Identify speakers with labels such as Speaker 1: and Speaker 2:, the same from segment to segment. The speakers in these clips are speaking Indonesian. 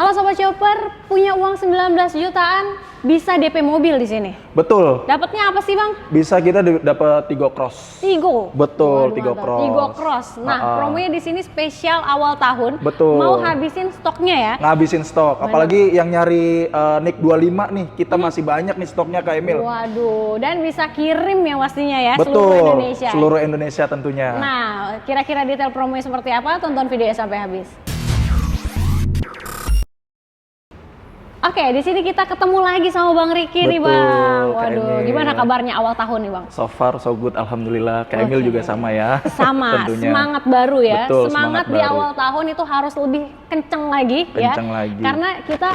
Speaker 1: Halo Sobat Chopper, punya uang 19 jutaan, bisa DP mobil di sini.
Speaker 2: Betul.
Speaker 1: Dapatnya apa sih Bang?
Speaker 2: Bisa kita dapat Tigo Cross.
Speaker 1: Tigo.
Speaker 2: Betul,
Speaker 1: Waduh,
Speaker 2: Tigo
Speaker 1: mantap.
Speaker 2: Cross.
Speaker 1: Tigo Cross. Nah, promonya di sini spesial awal tahun.
Speaker 2: Betul.
Speaker 1: Mau habisin stoknya ya?
Speaker 2: Ngabisin stok. Apalagi yang nyari NIK 25 nih, kita masih banyak nih stoknya Kak Emil.
Speaker 1: Waduh, dan bisa kirim ya pastinya ya,
Speaker 2: Betul.
Speaker 1: seluruh Indonesia.
Speaker 2: Seluruh Indonesia tentunya.
Speaker 1: Nah, kira-kira detail promonya seperti apa? Tonton videonya sampai habis. Oke, di sini kita ketemu lagi sama Bang Riki nih Bang. Waduh, gimana kabarnya awal tahun nih Bang?
Speaker 2: So far so good, alhamdulillah. Kak Emil juga sama ya.
Speaker 1: Sama,
Speaker 2: tentunya.
Speaker 1: Semangat baru ya.
Speaker 2: Betul,
Speaker 1: semangat di
Speaker 2: baru.
Speaker 1: awal tahun itu harus lebih kenceng lagi ya.
Speaker 2: Kenceng lagi.
Speaker 1: Karena kita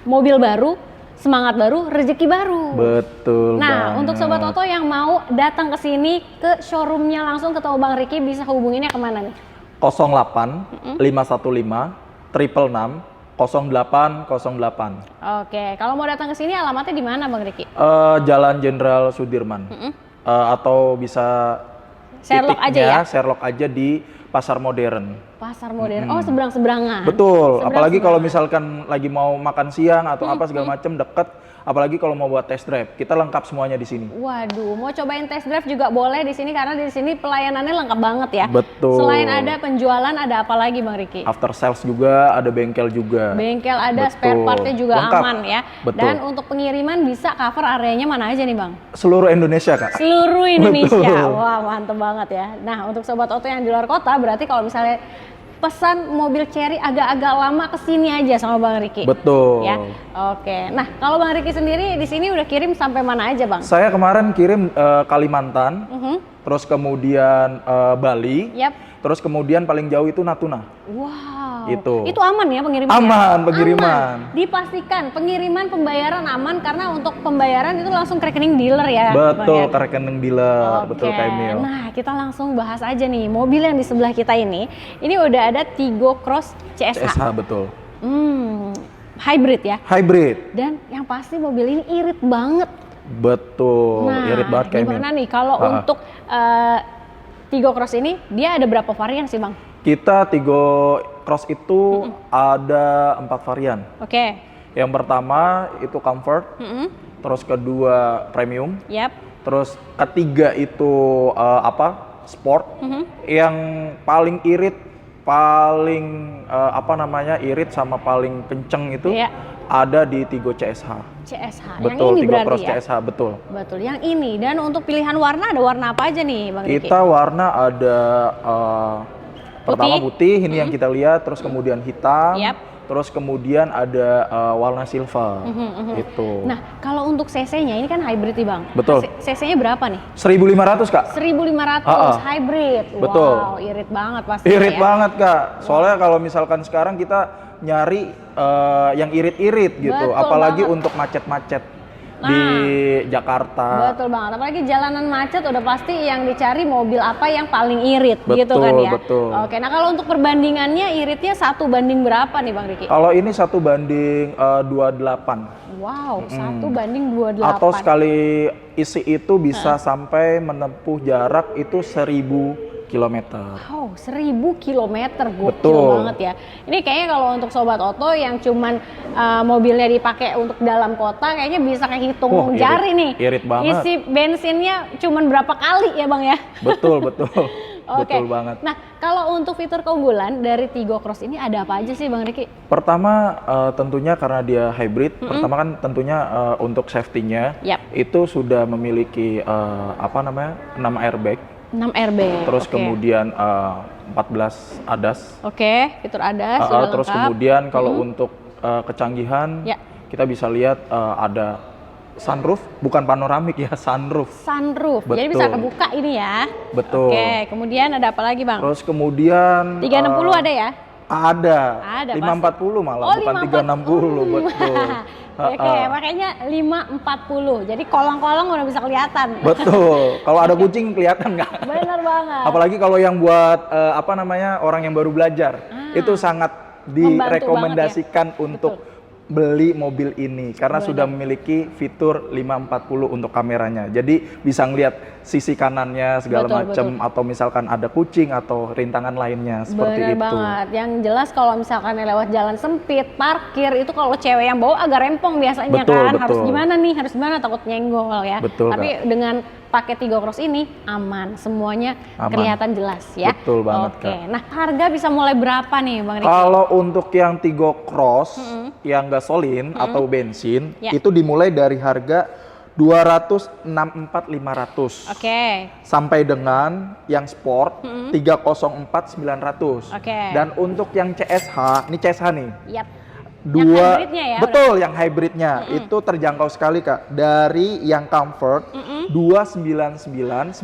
Speaker 1: mobil baru, semangat baru, rezeki baru.
Speaker 2: Betul.
Speaker 1: Nah,
Speaker 2: banget.
Speaker 1: untuk Sobat Oto yang mau datang ke sini ke showroomnya langsung ketemu Bang Riki, bisa hubunginnya kemana nih?
Speaker 2: 08 515 666 0808.
Speaker 1: Oke, kalau mau datang ke sini alamatnya di mana Bang Riki?
Speaker 2: Jalan Jenderal Sudirman. Atau bisa
Speaker 1: Sherlock aja ya?
Speaker 2: Sherlock aja di Pasar Modern.
Speaker 1: Pasar Modern. Oh, seberang-seberangan.
Speaker 2: Betul. Apalagi kalau misalkan lagi mau makan siang atau apa segala macam deket. Apalagi kalau mau buat test drive, kita lengkap semuanya di sini.
Speaker 1: Waduh, mau cobain test drive juga boleh di sini karena di sini pelayanannya lengkap banget ya.
Speaker 2: Betul.
Speaker 1: Selain ada penjualan, ada apa lagi Bang Riki?
Speaker 2: After sales juga, ada bengkel juga.
Speaker 1: Bengkel ada,
Speaker 2: Betul.
Speaker 1: spare partnya juga
Speaker 2: Lengkap.
Speaker 1: aman ya.
Speaker 2: Betul.
Speaker 1: Dan untuk pengiriman bisa cover areanya mana aja nih Bang?
Speaker 2: Seluruh Indonesia Kak.
Speaker 1: Seluruh Indonesia.
Speaker 2: Betul.
Speaker 1: Wah, mantep banget ya. Nah, untuk Sobat Oto yang di luar kota, berarti kalau misalnya pesan mobil Cherry agak-agak lama kesini aja sama Bang Riki.
Speaker 2: Betul.
Speaker 1: Ya, oke. Nah, kalau Bang Riki sendiri di sini udah kirim sampai mana aja Bang?
Speaker 2: Saya kemarin kirim Kalimantan, terus kemudian Bali, terus kemudian paling jauh itu Natuna.
Speaker 1: Wow.
Speaker 2: Itu
Speaker 1: aman ya pengirimannya?
Speaker 2: Aman pengiriman.
Speaker 1: Aman. Dipastikan pengiriman pembayaran aman karena untuk pembayaran itu langsung ke rekening dealer ya.
Speaker 2: Betul,
Speaker 1: Bang, ya?
Speaker 2: ke rekening dealer.
Speaker 1: Oke.
Speaker 2: Betul Kak Emil.
Speaker 1: Nah, kita langsung bahas aja nih. Mobil yang di sebelah kita ini udah ada Tigo Cross CSH.
Speaker 2: CSH betul.
Speaker 1: Hybrid ya?
Speaker 2: Hybrid.
Speaker 1: Dan yang pasti mobil ini irit banget.
Speaker 2: Betul, irit banget Kak Emil.
Speaker 1: Gimana nih kalau untuk Tigo Cross ini, dia ada berapa varian sih Bang?
Speaker 2: Kita Tigo Cross itu ada 4 varian.
Speaker 1: Oke.
Speaker 2: Yang pertama itu comfort, terus kedua premium, terus ketiga itu sport. Yang paling irit, irit sama paling kenceng itu ada di Tigo CSH.
Speaker 1: CSH.
Speaker 2: Betul,
Speaker 1: yang ini
Speaker 2: Tigo
Speaker 1: berarti
Speaker 2: Cross
Speaker 1: ya?
Speaker 2: CSH, betul.
Speaker 1: Betul, yang ini. Dan untuk pilihan warna, ada warna apa aja nih Bang Riki?
Speaker 2: Kita warna ada pertama putih, ini yang kita lihat, terus kemudian hitam, terus kemudian ada warna silver. Itu.
Speaker 1: Nah, kalau untuk CC-nya ini kan hybrid nih Bang.
Speaker 2: Betul.
Speaker 1: CC-nya berapa nih?
Speaker 2: 1.500 Kak.
Speaker 1: 1.500 hybrid.
Speaker 2: Betul.
Speaker 1: Wow, irit banget pasti.
Speaker 2: Irit banget Kak. Soalnya kalau misalkan sekarang kita nyari yang irit-irit gitu,
Speaker 1: Betul
Speaker 2: apalagi
Speaker 1: banget.
Speaker 2: untuk macet-macet di Jakarta.
Speaker 1: Betul banget. Apalagi jalanan macet udah pasti yang dicari mobil apa yang paling irit
Speaker 2: Betul,
Speaker 1: gitu kan ya.
Speaker 2: betul.
Speaker 1: Oke, nah kalau untuk perbandingannya iritnya 1 banding berapa nih Bang Riki?
Speaker 2: Kalau ini 1 banding 28.
Speaker 1: Wow, 1 banding 28.
Speaker 2: Atau sekali isi itu bisa sampai menempuh jarak itu 1.000 kilometer.
Speaker 1: Wow, 1.000 kilometer, gokil
Speaker 2: Betul.
Speaker 1: banget ya. Ini kayaknya kalau untuk Sobat Oto yang cuman mobilnya dipakai untuk dalam kota, kayaknya bisa kehitung jari nih.
Speaker 2: Irit banget.
Speaker 1: Isi bensinnya cuman berapa kali ya Bang ya?
Speaker 2: Betul, betul.
Speaker 1: Oke.
Speaker 2: Betul banget.
Speaker 1: Nah, kalau untuk fitur keunggulan dari Tigo Cross ini ada apa aja sih Bang Riki?
Speaker 2: Pertama tentunya karena dia hybrid, pertama kan tentunya untuk safety-nya itu sudah memiliki 6 airbag.
Speaker 1: 6 airbag.
Speaker 2: Terus kemudian 14 ADAS.
Speaker 1: Oke, fitur ADAS sudah
Speaker 2: Terus
Speaker 1: lengkap.
Speaker 2: kemudian kalau untuk kecanggihan kita bisa lihat ada sunroof, bukan panoramik ya, sunroof.
Speaker 1: Sunroof. Jadi
Speaker 2: Betul.
Speaker 1: bisa kebuka ini ya.
Speaker 2: Betul.
Speaker 1: Oke, kemudian ada apa lagi Bang?
Speaker 2: Terus kemudian
Speaker 1: 360 ada ya?
Speaker 2: Ada.
Speaker 1: Ada
Speaker 2: 540 malah,
Speaker 1: Oh,
Speaker 2: bukan 360, betul.
Speaker 1: Oke, makanya 540. Jadi kolong-kolong udah bisa kelihatan.
Speaker 2: Betul. Kalau ada kucing kelihatan nggak?
Speaker 1: Bener banget.
Speaker 2: Apalagi kalau yang buat orang yang baru belajar, itu sangat direkomendasikan untuk beli mobil ini karena sudah memiliki fitur 540 untuk kameranya. Jadi bisa ngelihat sisi kanannya segala macam atau misalkan ada kucing atau rintangan lainnya seperti
Speaker 1: Bener
Speaker 2: itu.
Speaker 1: banget. Yang jelas kalau misalkan lewat jalan sempit, parkir itu kalau cewek yang bawa agak rempong biasanya kan. Harus gimana nih? Harus gimana? Takut nyenggol ya. Tapi dengan pakai Tigo Cross ini aman, semuanya kelihatan jelas ya.
Speaker 2: Betul banget, Kak.
Speaker 1: Nah, harga bisa mulai berapa nih, Bang Riki?
Speaker 2: Kalau untuk yang Tigo Cross yang gasolin atau bensin itu dimulai dari harga 264.500. Sampai dengan yang sport 304.900. Dan untuk yang CSH, ini CSH nih.
Speaker 1: Yang hybridnya ya?
Speaker 2: Betul, yang hybridnya itu terjangkau sekali, Kak. Dari yang comfort 299.900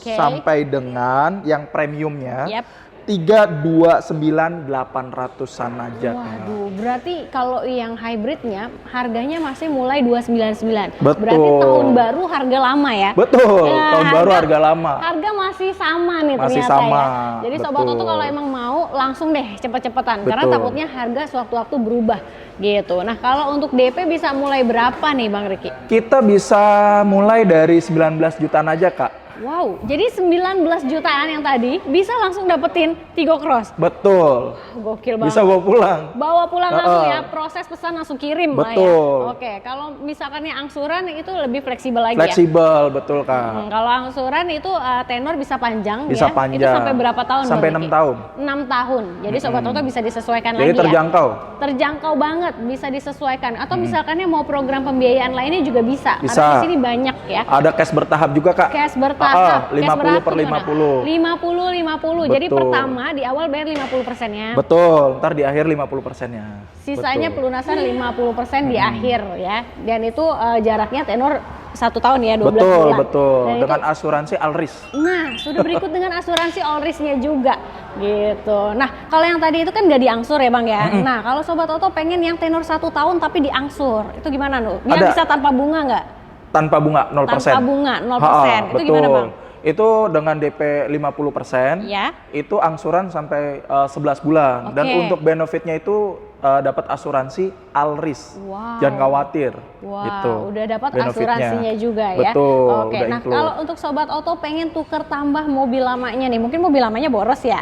Speaker 2: sampai dengan yang premiumnya 329.800-an aja.
Speaker 1: Waduh, berarti kalau yang hybridnya harganya masih mulai 299.
Speaker 2: Betul.
Speaker 1: Berarti tahun baru harga lama ya?
Speaker 2: Betul, tahun baru harga lama.
Speaker 1: Harga masih sama nih
Speaker 2: masih
Speaker 1: ternyata
Speaker 2: sama.
Speaker 1: Ya. Jadi Sobat Oto kalau emang mau langsung deh cepet-cepetan. Karena takutnya harga sewaktu-waktu berubah gitu. Nah kalau untuk DP bisa mulai berapa nih Bang Riki?
Speaker 2: Kita bisa mulai dari 19 jutaan aja, Kak.
Speaker 1: Wow, jadi 19 jutaan yang tadi bisa langsung dapetin Tigo Cross?
Speaker 2: Betul.
Speaker 1: Gokil banget.
Speaker 2: Bisa bawa pulang.
Speaker 1: Bawa pulang langsung ya, proses pesan langsung kirim lah ya. Oke, kalau misalkan yang angsuran itu lebih fleksibel lagi
Speaker 2: Fleksibel, betul Kak.
Speaker 1: Kalau angsuran itu tenor bisa panjang
Speaker 2: bisa
Speaker 1: ya?
Speaker 2: panjang.
Speaker 1: Itu sampai berapa tahun?
Speaker 2: Sampai 6 tahun.
Speaker 1: 6 tahun, jadi Sobat Oto bisa disesuaikan
Speaker 2: jadi
Speaker 1: lagi ya?
Speaker 2: terjangkau.
Speaker 1: Terjangkau banget, bisa disesuaikan. Atau misalkannya mau program pembiayaan lainnya juga bisa.
Speaker 2: Bisa.
Speaker 1: Karena di sini banyak ya.
Speaker 2: Ada cash bertahap juga, Kak.
Speaker 1: Cash bertahap.
Speaker 2: 50 per 50.
Speaker 1: 50. Jadi pertama di awal bayar 50%-nya.
Speaker 2: Betul, ntar di akhir 50%-nya.
Speaker 1: Sisanya pelunasan 50% di akhir ya. Dan itu jaraknya tenor 1 tahun ya, 12 bulan.
Speaker 2: Betul.
Speaker 1: Dan
Speaker 2: dengan asuransi Alris.
Speaker 1: Nah, sudah berikut dengan asuransi Alrisnya juga gitu. Nah, kalau yang tadi itu kan nggak diangsur ya Bang ya. Nah, kalau Sobat Oto pengen yang tenor 1 tahun tapi diangsur, itu gimana Nuh? Yang bisa tanpa bunga nggak?
Speaker 2: Tanpa bunga 0%.
Speaker 1: Tanpa bunga 0%. Itu gimana Bang?
Speaker 2: Itu dengan DP 50%, itu angsuran sampai 11 bulan. Dan untuk benefitnya itu dapat asuransi Alris. Jangan khawatir. Gitu.
Speaker 1: Udah dapat asuransinya juga ya.
Speaker 2: Betul.
Speaker 1: Nah kalau untuk Sobat Oto pengen tuker tambah mobil lamanya nih, mungkin mobil lamanya boros ya.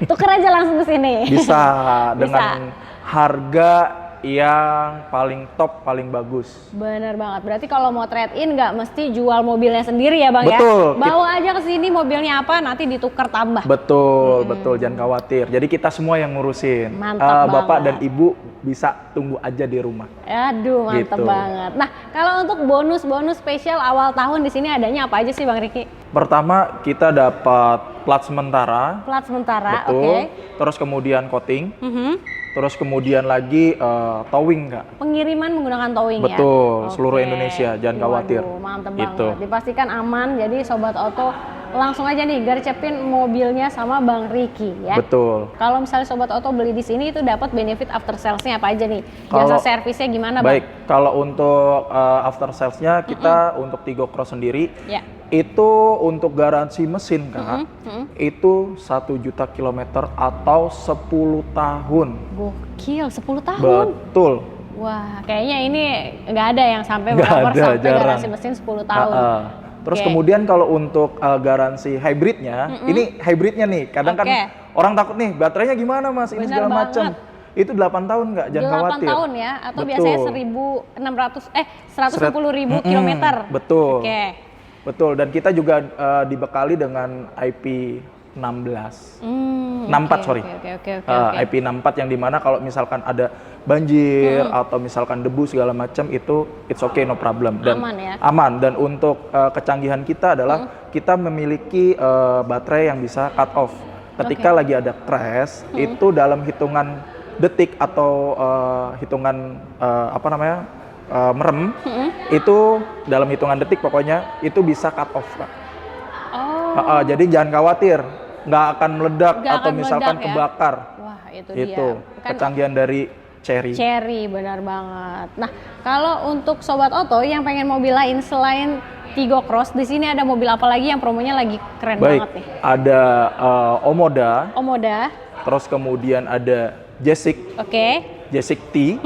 Speaker 1: Tuker aja langsung ke sini.
Speaker 2: Bisa dengan harga yang paling top, paling bagus.
Speaker 1: Bener banget. Berarti kalau mau trade-in nggak mesti jual mobilnya sendiri ya Bang ya? Bawa aja ke sini mobilnya apa, nanti ditukar tambah.
Speaker 2: Betul, jangan khawatir. Jadi kita semua yang ngurusin.
Speaker 1: Mantap
Speaker 2: Bapak
Speaker 1: banget.
Speaker 2: dan Ibu bisa tunggu aja di rumah.
Speaker 1: Aduh, mantap banget. Nah, kalau untuk bonus-bonus spesial awal tahun di sini adanya apa aja sih Bang Riki?
Speaker 2: Pertama, kita dapat plat sementara.
Speaker 1: Plat sementara,
Speaker 2: betul. Terus kemudian coating. Terus kemudian lagi towing, Kak.
Speaker 1: Pengiriman menggunakan towing ya?
Speaker 2: Betul, seluruh Indonesia, jangan khawatir.
Speaker 1: Mantep banget, dipastikan aman, jadi Sobat Oto langsung aja nih gercepin mobilnya sama Bang Riki ya?
Speaker 2: Betul.
Speaker 1: Kalau misalnya Sobat Oto beli di sini itu dapat benefit after sales-nya apa aja nih? Jasa servisnya gimana Bang?
Speaker 2: Baik, kalau untuk after sales-nya kita untuk Tigo Cross sendiri, itu untuk garansi mesin Kak, itu 1 juta kilometer atau 10 tahun.
Speaker 1: Gokil, 10 tahun?
Speaker 2: Betul.
Speaker 1: Wah, kayaknya ini nggak ada yang sampai sampai garansi mesin 10 tahun.
Speaker 2: Terus kemudian kalau untuk garansi hybridnya, ini hybridnya nih, kadang kan orang takut nih, baterainya gimana Mas, ini segala macam. Itu 8 tahun nggak, jangan khawatir.
Speaker 1: 8 tahun ya, atau biasanya 150.000 kilometer.
Speaker 2: Betul. Betul, dan kita juga dibekali dengan IP64, IP64 yang dimana kalau misalkan ada banjir atau misalkan debu segala macam itu it's okay, no problem, dan
Speaker 1: aman ya?
Speaker 2: Aman. Dan untuk kecanggihan kita adalah kita memiliki baterai yang bisa cut off ketika lagi ada crash, itu dalam hitungan detik atau hitungan merem, itu dalam hitungan detik pokoknya itu bisa cut off Kak. Jadi jangan khawatir, nggak akan meledak atau misalkan kebakar.
Speaker 1: Wah, itu
Speaker 2: dia.
Speaker 1: Kan
Speaker 2: kecanggihan dari Cherry.
Speaker 1: Benar banget. Nah, kalau untuk Sobat Oto yang pengen mobil lain selain Tigo Cross, di sini ada mobil apa lagi yang promonya lagi keren banget nih?
Speaker 2: Ada Omoda.
Speaker 1: Omoda.
Speaker 2: Terus kemudian ada Jessic,
Speaker 1: Oke.
Speaker 2: Jessic T,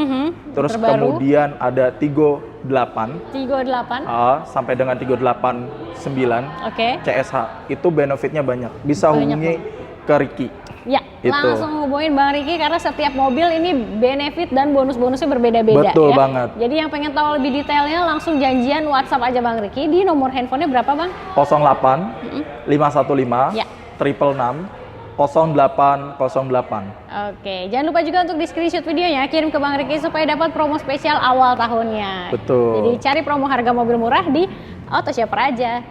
Speaker 2: terus
Speaker 1: Terbaru.
Speaker 2: kemudian ada Tigo 8,
Speaker 1: Tigo 8.
Speaker 2: sampai dengan Tigo 89,
Speaker 1: Oke.
Speaker 2: CSH. Itu benefitnya banyak. Bisa
Speaker 1: Banyak
Speaker 2: hubungi ke Ricky.
Speaker 1: Ya,
Speaker 2: Itu.
Speaker 1: langsung hubungin Bang Ricky karena setiap mobil ini benefit dan bonus-bonusnya berbeda-beda.
Speaker 2: Betul
Speaker 1: ya.
Speaker 2: banget.
Speaker 1: Jadi yang pengen tahu lebih detailnya langsung janjian WhatsApp aja Bang Ricky. Di nomor handphonenya berapa Bang?
Speaker 2: 08 515
Speaker 1: Ya.
Speaker 2: 666 0808.
Speaker 1: Oke, jangan lupa juga untuk di screenshot videonya, kirim ke Bang Ricky supaya dapat promo spesial awal tahunnya.
Speaker 2: Betul.
Speaker 1: Jadi cari promo harga mobil murah di Autoshopper aja.